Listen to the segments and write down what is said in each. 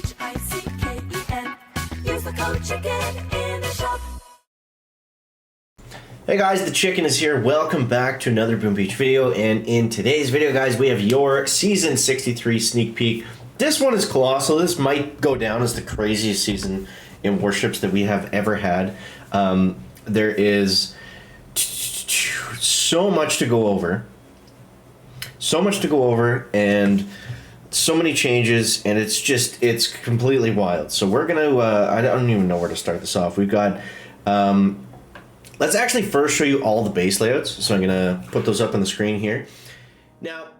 CHICKEN. Use the code CHICKEN in the shop. Hey guys, the Chicken is here. Welcome back to another Boom Beach video, and in today's video, guys, we have your Season 63 sneak peek. This one is colossal. This might go down as the craziest season in Warships that we have ever had. There is so much to go over. And so many changes, and it's completely wild. So we're gonna, I don't even know where to start this off. We've got, let's actually first show you all the base layouts. So I'm gonna put those up on the screen here. Now,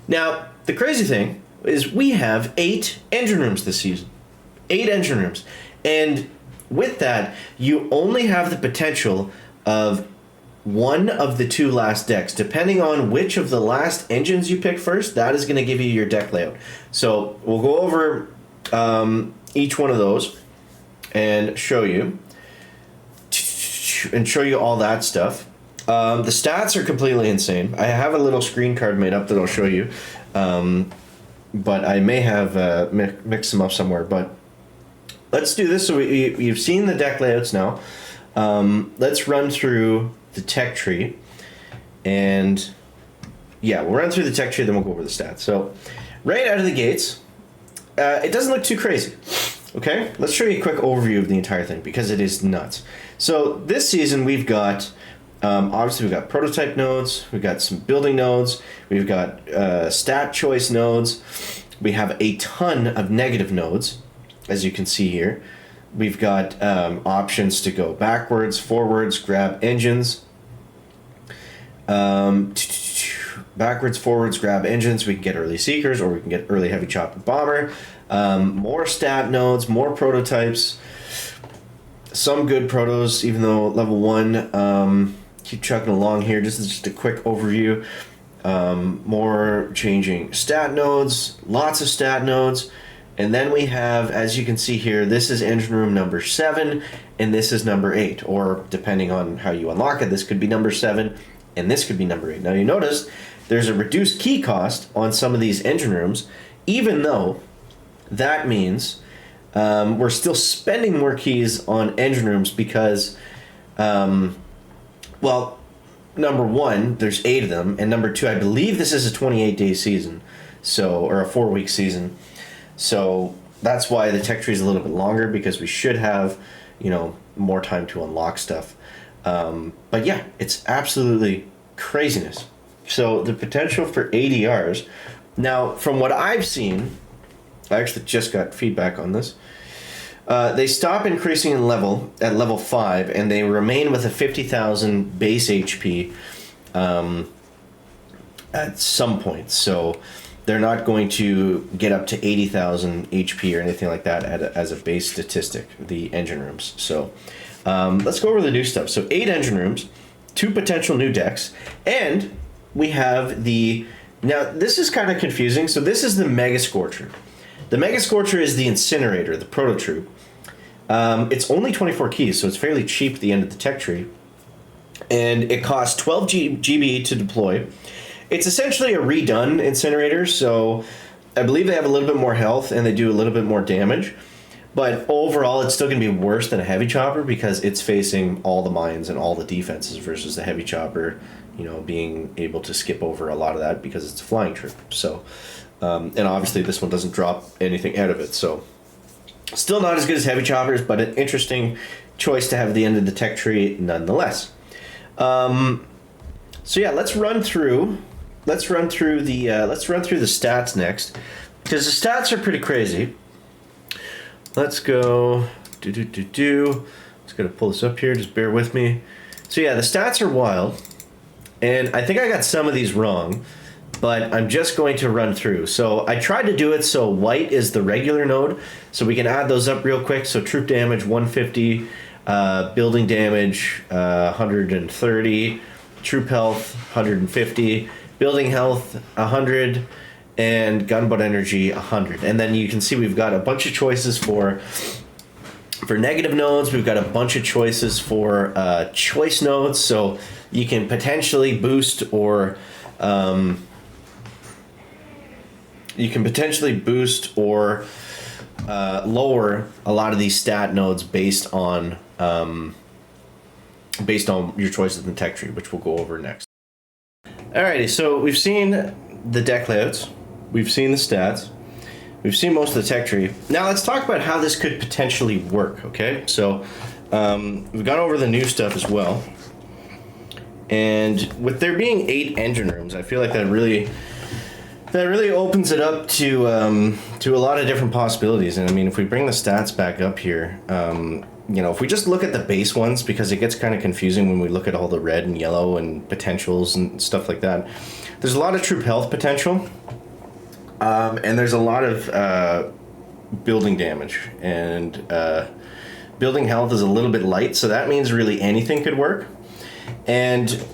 Now, the crazy thing is we have 8 engine rooms this season. 8 engine rooms. And with that, you only have the potential of one of the 2 last decks. Depending on which of the last engines you pick first, that is going to give you your deck layout. So we'll go over each one of those and show you. And show you all that stuff. The stats are completely insane. I have a little screen card made up that I'll show you, but I may have mixed them up somewhere. But let's do this. So you've seen the deck layouts now. Let's run through the tech tree, and yeah, we'll run through the tech tree, then we'll go over the stats. So right out of the gates, it doesn't look too crazy. Okay, let's show you a quick overview of the entire thing because it is nuts. So this season we've got. Obviously, we've got prototype nodes, we've got some building nodes, we've got stat choice nodes, we have a ton of negative nodes, as you can see here. We've got options to go backwards, forwards, grab engines. Backwards, forwards, grab engines. We can get early seekers, or we can get early heavy chopper bomber. More stat nodes, more prototypes. Some good protos, even though level 1... keep chugging along here. This is just a quick overview. More changing stat nodes, lots of stat nodes. And then we have, as you can see here, this is engine room number 7, and this is number 8. Or depending on how you unlock it, this could be number 7, and this could be number 8. Now you notice there's a reduced key cost on some of these engine rooms, even though that means we're still spending more keys on engine rooms because... well, number 1, there's 8 of them, and number 2, I believe this is a 28-day season, so, or a 4-week season, so that's why the tech tree is a little bit longer, because we should have, you know, more time to unlock stuff. But yeah, it's absolutely craziness. So the potential for ADRs, now from what I've seen, I actually just got feedback on this. They stop increasing in level at level 5, and they remain with a 50,000 base HP at some point. So they're not going to get up to 80,000 HP or anything like that as a base statistic, the engine rooms. So let's go over the new stuff. So 8 engine rooms, 2 potential new decks, and we have the... Now, this is kind of confusing. So this is the Mega Scorcher. The Mega Scorcher is the incinerator, the proto troop. It's only 24 keys, so it's fairly cheap at the end of the tech tree. And it costs 12 GB to deploy. It's essentially a redone incinerator, so I believe they have a little bit more health and they do a little bit more damage. But overall, it's still going to be worse than a heavy chopper because it's facing all the mines and all the defenses versus the heavy chopper, you know, being able to skip over a lot of that because it's a flying troop. So, and obviously this one doesn't drop anything out of it, so... Still not as good as heavy choppers, but an interesting choice to have at the end of the tech tree nonetheless. So yeah, let's run through the stats next, because the stats are pretty crazy. Let's go Just gotta pull this up here, just bear with me. So yeah, the stats are wild, and I think I got some of these wrong. but I'm just going to run through. So I tried to do it so white is the regular node, so we can add those up real quick. So troop damage 150, building damage 130, troop health 150, building health 100, and gunboat energy 100. And then you can see we've got a bunch of choices for negative nodes. We've got a bunch of choices for choice nodes, so you can potentially boost or lower a lot of these stat nodes based on your choices in the tech tree, which we'll go over next. Alrighty, so we've seen the deck layouts, we've seen the stats, we've seen most of the tech tree. Now let's talk about how this could potentially work, okay? So we've gone over the new stuff as well. And with there being 8 engine rooms, I feel like that really opens it up to a lot of different possibilities. And I mean, if we bring the stats back up here, if we just look at the base ones, because it gets kind of confusing when we look at all the red and yellow and potentials and stuff like that. There's a lot of troop health potential, and there's a lot of building damage, and building health is a little bit light, so that means really anything could work. And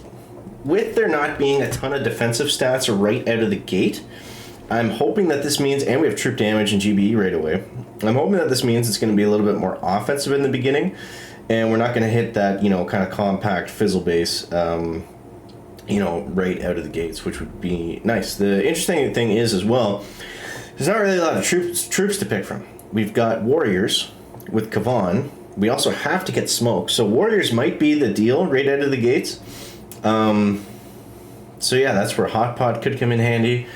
with there not being a ton of defensive stats right out of the gate, I'm hoping that this means, and we have troop damage and GBE right away, I'm hoping that this means it's going to be a little bit more offensive in the beginning, and we're not going to hit that, kind of compact fizzle base, right out of the gates, which would be nice. The interesting thing is as well, there's not really a lot of troops to pick from. We've got Warriors with Kavan. We also have to get Smoke, so Warriors might be the deal right out of the gates. So yeah, that's where Hot Pot could come in handy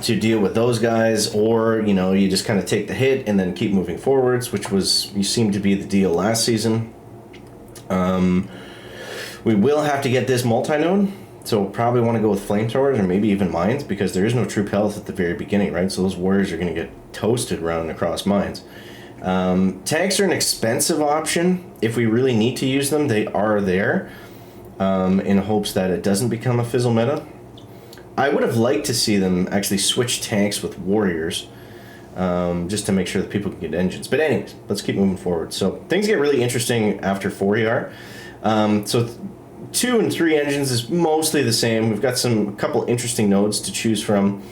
to deal with those guys, or you just kind of take the hit and then keep moving forwards, which seemed to be the deal last season. We will have to get this multi-node, so we'll probably want to go with flamethrowers or maybe even mines, because there is no troop health at the very beginning, right? So those warriors are going to get toasted running across mines. Tanks are an expensive option. If we really need to use them, they are there, in hopes that it doesn't become a fizzle meta. I would have liked to see them actually switch tanks with warriors, just to make sure that people can get engines. But anyways, let's keep moving forward. So things get really interesting after 4ER. So 2 and 3 engines is mostly the same. We've got a couple interesting nodes to choose from.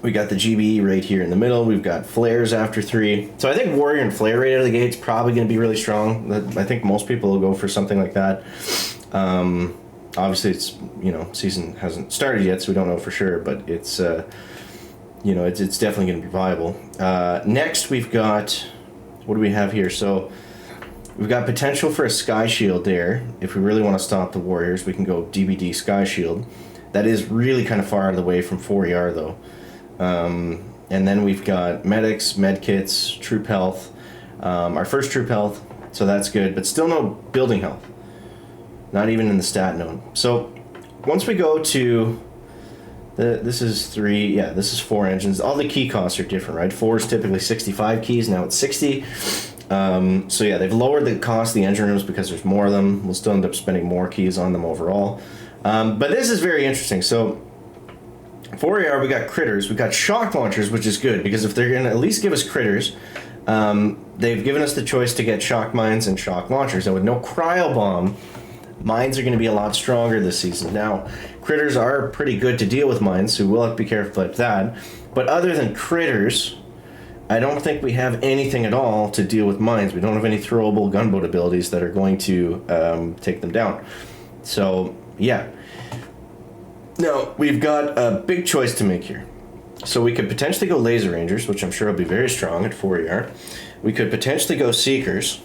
We got the GBE right here in the middle. We've got flares after 3. So I think warrior and flare right out of the gate is probably going to be really strong. I think most people will go for something like that. Obviously, it's season hasn't started yet, so we don't know for sure. But it's it's definitely going to be viable. Next, we've got, what do we have here? So we've got potential for a Sky Shield there. If we really want to stop the warriors, we can go DBD Sky Shield. That is really kind of far out of the way from 4ER though. And then we've got medics, medkits, troop health, our first troop health, so that's good, but still no building health, not even in the stat node. So once we go to this is 3, yeah, this is 4 engines. All the key costs are different, right? 4 is typically 65 keys, now it's 60. So yeah, they've lowered the cost of the engine rooms because there's more of them. We'll still end up spending more keys on them overall. But this is very interesting. So 4AR, we got critters, we got shock launchers, which is good, because if they're going to at least give us critters, they've given us the choice to get shock mines and shock launchers. And with no cryo bomb, mines are going to be a lot stronger this season. Now, critters are pretty good to deal with mines, so we'll have to be careful about that. But other than critters, I don't think we have anything at all to deal with mines. We don't have any throwable gunboat abilities that are going to take them down. So, yeah. Now, we've got a big choice to make here. So we could potentially go Laser Rangers, which I'm sure will be very strong at 4ER. We could potentially go Seekers,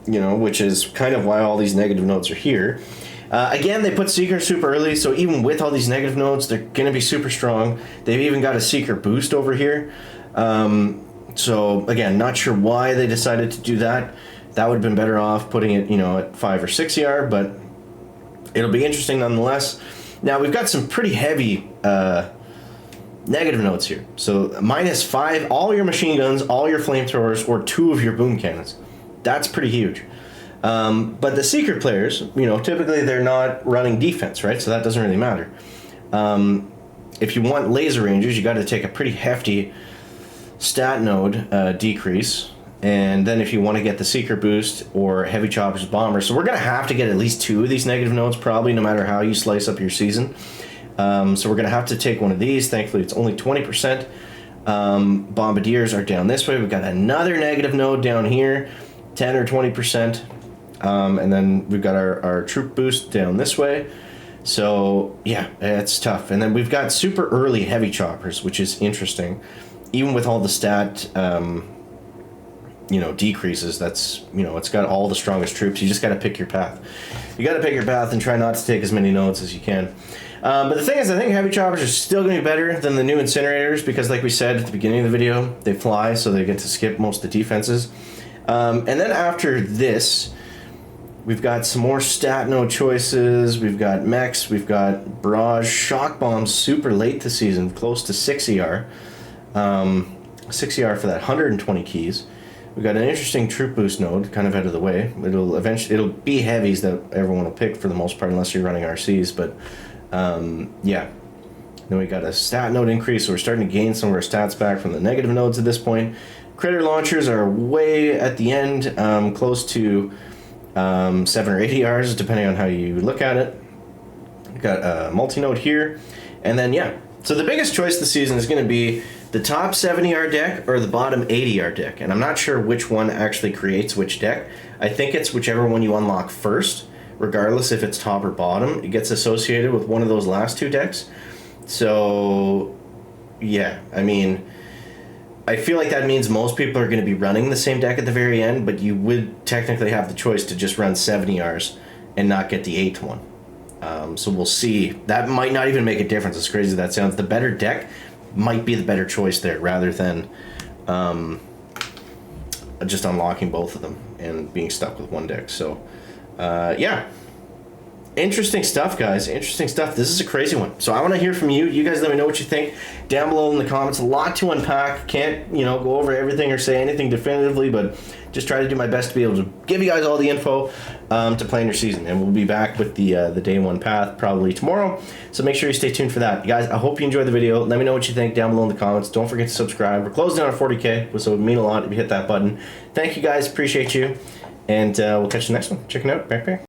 which is kind of why all these negative nodes are here. Again, they put Seeker super early, so even with all these negative nodes, they're going to be super strong. They've even got a Seeker boost over here. So, again, not sure why they decided to do that. That would have been better off putting it, at 5 or 6ER, but it'll be interesting nonetheless. Now, we've got some pretty heavy negative nodes here. So, -5, all your machine guns, all your flamethrowers, or 2 of your boom cannons. That's pretty huge. But the secret players, typically they're not running defense, right? So that doesn't really matter. If you want laser rangers, you got to take a pretty hefty stat node decrease. And then if you want to get the secret boost or heavy choppers, bombers, so we're going to have to get at least 2 of these negative nodes probably, no matter how you slice up your season. So we're going to have to take one of these. Thankfully, it's only 20%. Bombardiers are down this way. We've got another negative node down here, 10 or 20%. And then we've got our troop boost down this way. So, yeah, it's tough. And then we've got super early heavy choppers, which is interesting. Even with all the stat, decreases, that's, it's got all the strongest troops. You just got to pick your path. You got to pick your path and try not to take as many nodes as you can. But the thing is, I think heavy choppers are still going to be better than the new incinerators because, like we said at the beginning of the video, they fly, so they get to skip most of the defenses. And then after this, we've got some more stat node choices. We've got mechs. We've got barrage shock bombs super late this season, close to 6 ER. 6 ER for that 120 keys. We've got an interesting troop boost node, kind of out of the way. It'll be heavies that everyone will pick for the most part, unless you're running RCs. But yeah. Then we got a stat node increase, so we're starting to gain some of our stats back from the negative nodes at this point. Critter launchers are way at the end, close to 7 or 8 ERs, depending on how you look at it. We've got a multi-node here. And then, yeah. So the biggest choice this season is going to be the top 7 ER deck or the bottom 8 ER deck. And I'm not sure which one actually creates which deck. I think it's whichever one you unlock first, regardless if it's top or bottom. It gets associated with one of those last 2 decks. So, yeah, I mean, I feel like that means most people are going to be running the same deck at the very end, but you would technically have the choice to just run 7 ERs and not get the 8th one. So we'll see. That might not even make a difference, as crazy as that sounds. The better deck might be the better choice there, rather than just unlocking both of them and being stuck with one deck. So, yeah. Interesting stuff, guys. Interesting stuff. This is a crazy one. So I want to hear from you. You guys let me know what you think down below in the comments. A lot to unpack. Can't, go over everything or say anything definitively, but just try to do my best to be able to give you guys all the info to plan your season. And we'll be back with the day 1 path probably tomorrow. So make sure you stay tuned for that. You guys, I hope you enjoyed the video. Let me know what you think down below in the comments. Don't forget to subscribe. We're closing on 40K, so it would mean a lot if you hit that button. Thank you guys. Appreciate you. And we'll catch you next one. Check it out. Back.